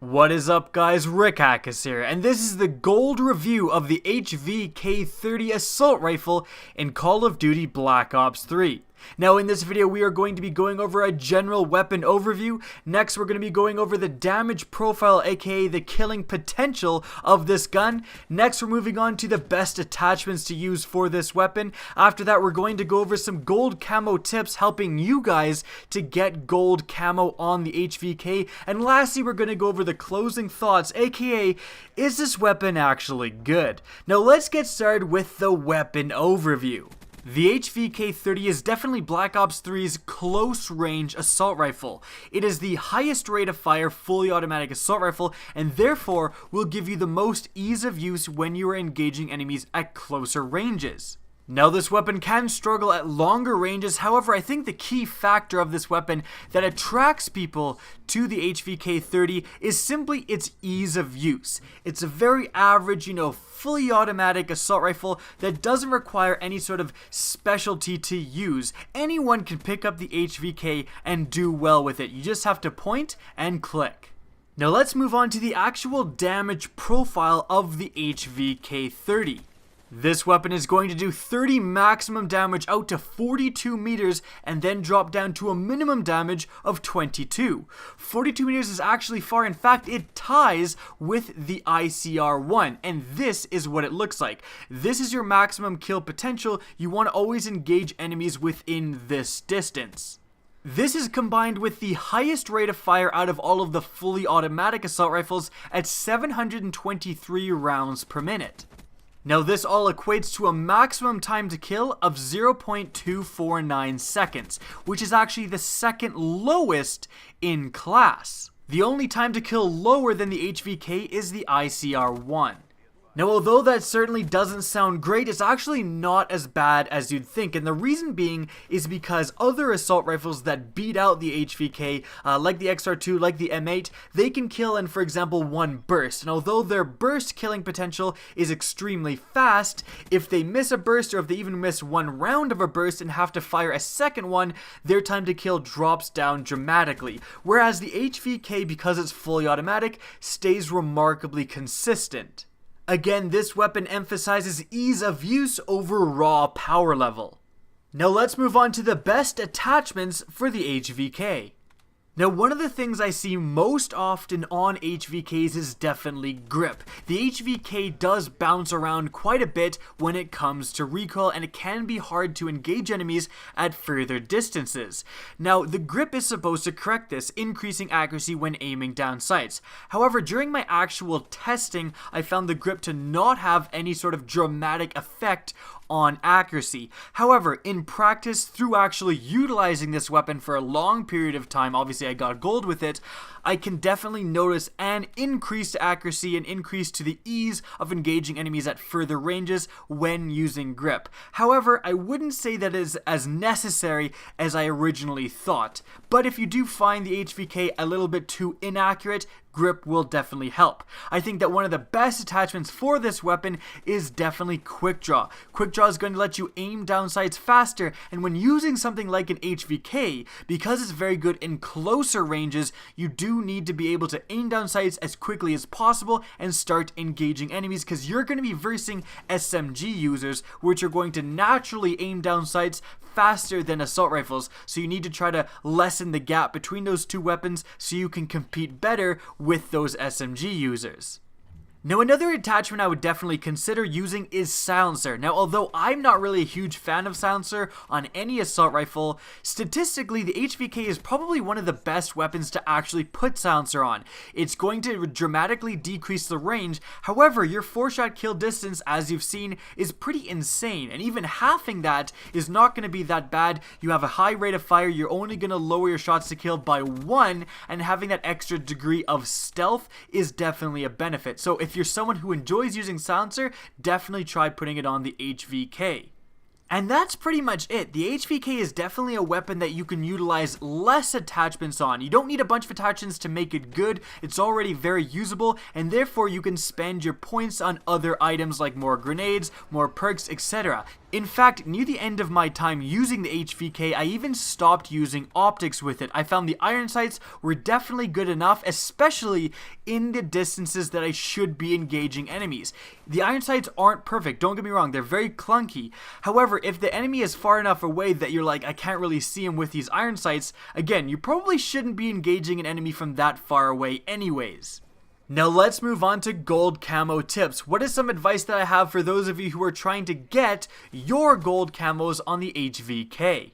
What is up, guys? Rick Hackus here, and this is the gold review of the HVK-30 assault rifle in Call of Duty Black Ops 3. Now in this video we are going to be going over a general weapon overview. Next we're going to be going over the damage profile, aka the killing potential of this gun. Next we're moving on to the best attachments to use for this weapon. After that we're going to go over some gold camo tips helping you guys to get gold camo on the HVK. And lastly we're going to go over the closing thoughts, aka is this weapon actually good? Now let's get started with the weapon overview. The HVK-30 is definitely Black Ops 3's close-range assault rifle. It is the highest rate of fire fully automatic assault rifle and therefore will give you the most ease of use when you are engaging enemies at closer ranges. Now this weapon can struggle at longer ranges, however I think the key factor of this weapon that attracts people to the HVK-30 is simply its ease of use. It's a very average, fully automatic assault rifle that doesn't require any sort of specialty to use. Anyone can pick up the HVK and do well with it. You just have to point and click. Now let's move on to the actual damage profile of the HVK-30. This weapon is going to do 30 maximum damage out to 42 meters and then drop down to a minimum damage of 22. 42 meters is actually far. In fact, it ties with the ICR-1, and this is what it looks like. This is your maximum kill potential. You want to always engage enemies within this distance. This is combined with the highest rate of fire out of all of the fully automatic assault rifles at 723 rounds per minute. Now this all equates to a maximum time to kill of 0.249 seconds, which is actually the second lowest in class. The only time to kill lower than the HVK is the ICR-1. Now although that certainly doesn't sound great, it's actually not as bad as you'd think, and the reason being is because other assault rifles that beat out the HVK, like the XR2, like the M8, they can kill in, for example, one burst, and although their burst killing potential is extremely fast, if they miss a burst or if they even miss one round of a burst and have to fire a second one, their time to kill drops down dramatically, whereas the HVK, because it's fully automatic, stays remarkably consistent. Again, this weapon emphasizes ease of use over raw power level. Now let's move on to the best attachments for the HVK. Now one of the things I see most often on HVKs is definitely grip. The HVK does bounce around quite a bit when it comes to recoil, and it can be hard to engage enemies at further distances. Now the grip is supposed to correct this, increasing accuracy when aiming down sights. However, during my actual testing, I found the grip to not have any sort of dramatic effect on accuracy. However, in practice, through actually utilizing this weapon for a long period of time, obviously I got gold with it, I can definitely notice an increased accuracy and increase to the ease of engaging enemies at further ranges when using grip. However, I wouldn't say that is as necessary as I originally thought, but if you do find the HVK a little bit too inaccurate, grip will definitely help. I think that one of the best attachments for this weapon is definitely quick draw. Quick draw is going to let you aim down sights faster, and when using something like an HVK, because it's very good in closer ranges, you do need to be able to aim down sights as quickly as possible and start engaging enemies, because you're going to be versing SMG users, which are going to naturally aim down sights faster than assault rifles, so you need to try to lessen the gap between those two weapons so you can compete better with those SMG users. Now another attachment I would definitely consider using is silencer. Now although I'm not really a huge fan of silencer on any assault rifle, statistically the HVK is probably one of the best weapons to actually put silencer on. It's going to dramatically decrease the range, however your 4-shot kill distance, as you've seen, is pretty insane, and even halving that is not going to be that bad. You have a high rate of fire, you're only going to lower your shots to kill by 1, and having that extra degree of stealth is definitely a benefit. So if you're someone who enjoys using silencer, definitely try putting it on the HVK. And that's pretty much it. The HVK is definitely a weapon that you can utilize less attachments on. You don't need a bunch of attachments to make it good. It's already very usable, and therefore you can spend your points on other items like more grenades, more perks, etc. In fact, near the end of my time using the HVK, I even stopped using optics with it. I found the iron sights were definitely good enough, especially in the distances that I should be engaging enemies. The iron sights aren't perfect, don't get me wrong, they're very clunky. However, if the enemy is far enough away that you're like, I can't really see him with these iron sights, again, you probably shouldn't be engaging an enemy from that far away anyways. Now let's move on to gold camo tips. What is some advice that I have for those of you who are trying to get your gold camos on the HVK?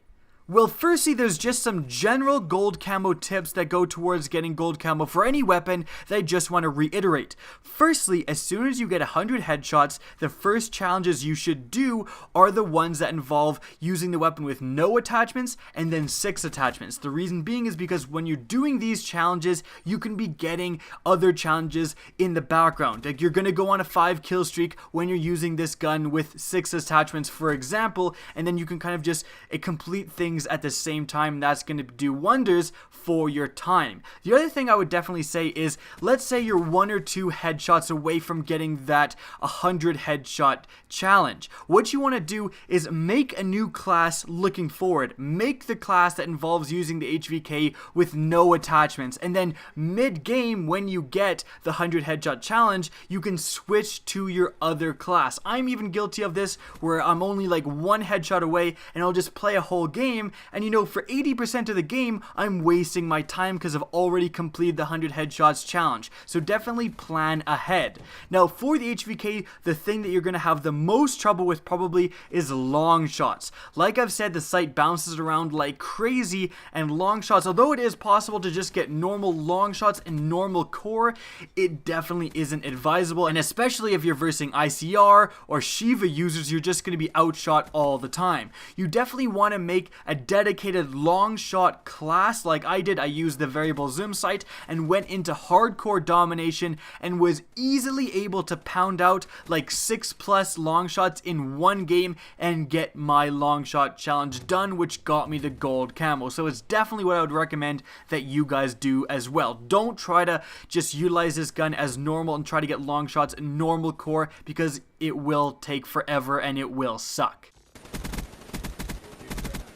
Well, firstly, there's just some general gold camo tips that go towards getting gold camo for any weapon that I just want to reiterate. Firstly, as soon as you get 100 headshots, the first challenges you should do are the ones that involve using the weapon with no attachments and then 6 attachments. The reason being is because when you're doing these challenges, you can be getting other challenges in the background. Like you're going to go on a 5 kill streak when you're using this gun with 6 attachments, for example, and then you can kind of just complete things at the same time. That's going to do wonders for your time. The other thing I would definitely say is, let's say you're 1 or 2 headshots away from getting that 100 headshot challenge. What you want to do is make a new class looking forward. Make the class that involves using the HVK with no attachments, and then mid-game when you get the 100 headshot challenge, you can switch to your other class. I'm even guilty of this where I'm only like 1 headshot away and I'll just play a whole game, and you know, for 80% of the game I'm wasting my time because I've already completed the 100 headshots challenge. So definitely plan ahead. Now for the HVK, the thing that you're going to have the most trouble with probably is long shots. Like I've said, the sight bounces around like crazy, and long shots, although it is possible to just get normal long shots and normal core, it definitely isn't advisable, and especially if you're versing ICR or Shiva users, you're just going to be outshot all the time. You definitely want to make a dedicated long shot class like I did. I used the variable zoom sight and went into hardcore domination and was easily able to pound out like 6+ long shots in one game and get my long shot challenge done, which got me the gold camo. So it's definitely what I would recommend that you guys do as well. Don't try to just utilize this gun as normal and try to get long shots in normal core, because it will take forever and it will suck.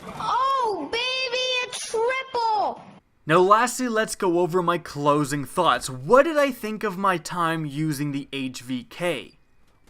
Oh, baby, a triple! Now lastly, let's go over my closing thoughts. What did I think of my time using the HVK?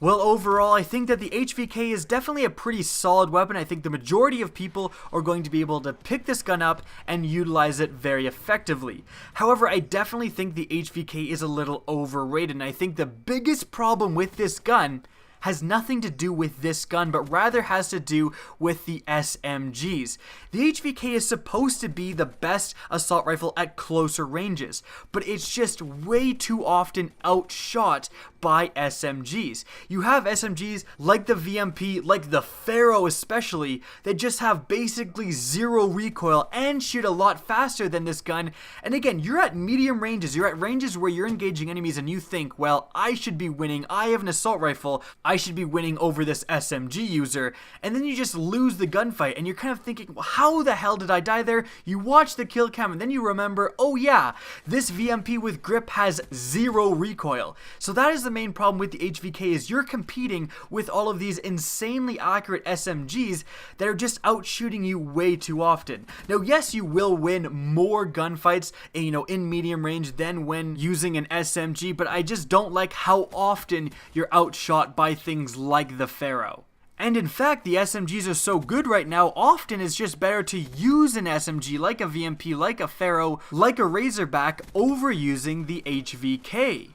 Well, overall, I think that the HVK is definitely a pretty solid weapon. I think the majority of people are going to be able to pick this gun up and utilize it very effectively. However, I definitely think the HVK is a little overrated, and I think the biggest problem with this gun has nothing to do with this gun, but rather has to do with the SMGs. The HVK is supposed to be the best assault rifle at closer ranges, but it's just way too often outshot by SMGs. You have SMGs like the VMP, like the Pharaoh especially, that just have basically 0 recoil and shoot a lot faster than this gun. And again, you're at medium ranges, you're at ranges where you're engaging enemies and you think, well, I should be winning, I have an assault rifle, I should be winning over this SMG user, and then you just lose the gunfight and you're kind of thinking, well, how the hell did I die there? You watch the kill cam and then you remember, oh yeah, this VMP with grip has 0 recoil. So that is the main problem with the HVK, is you're competing with all of these insanely accurate SMGs that are just out shooting you way too often. Now yes, you will win more gunfights in medium range than when using an SMG, but I just don't like how often you're outshot by things like the Pharaoh. And in fact, the SMGs are so good right now, often it's just better to use an SMG like a VMP, like a Pharaoh, like a Razorback over using the HVK.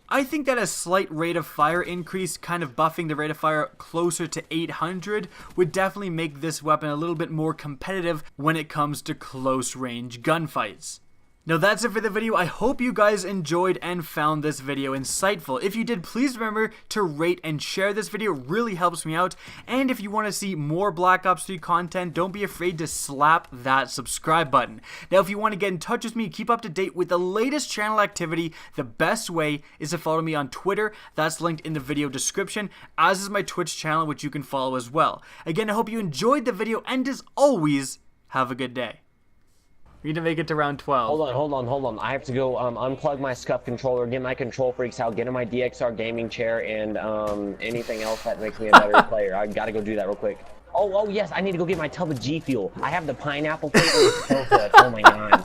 I think that a slight rate of fire increase, kind of buffing the rate of fire closer to 800, would definitely make this weapon a little bit more competitive when it comes to close range gunfights. Now that's it for the video. I hope you guys enjoyed and found this video insightful. If you did, please remember to rate and share this video. It really helps me out. And if you want to see more Black Ops 3 content, don't be afraid to slap that subscribe button. Now if you want to get in touch with me, keep up to date with the latest channel activity, the best way is to follow me on Twitter. That's linked in the video description, as is my Twitch channel, which you can follow as well. Again, I hope you enjoyed the video, and as always, have a good day. We need to make it to round 12. Hold on. I have to go unplug my SCUF controller, get my control freaks out, get in my DXR gaming chair, and anything else that makes me a better player. I gotta go do that real quick. Oh yes, I need to go get my tub of G Fuel. I have the pineapple flavor. It's so good. Oh my god.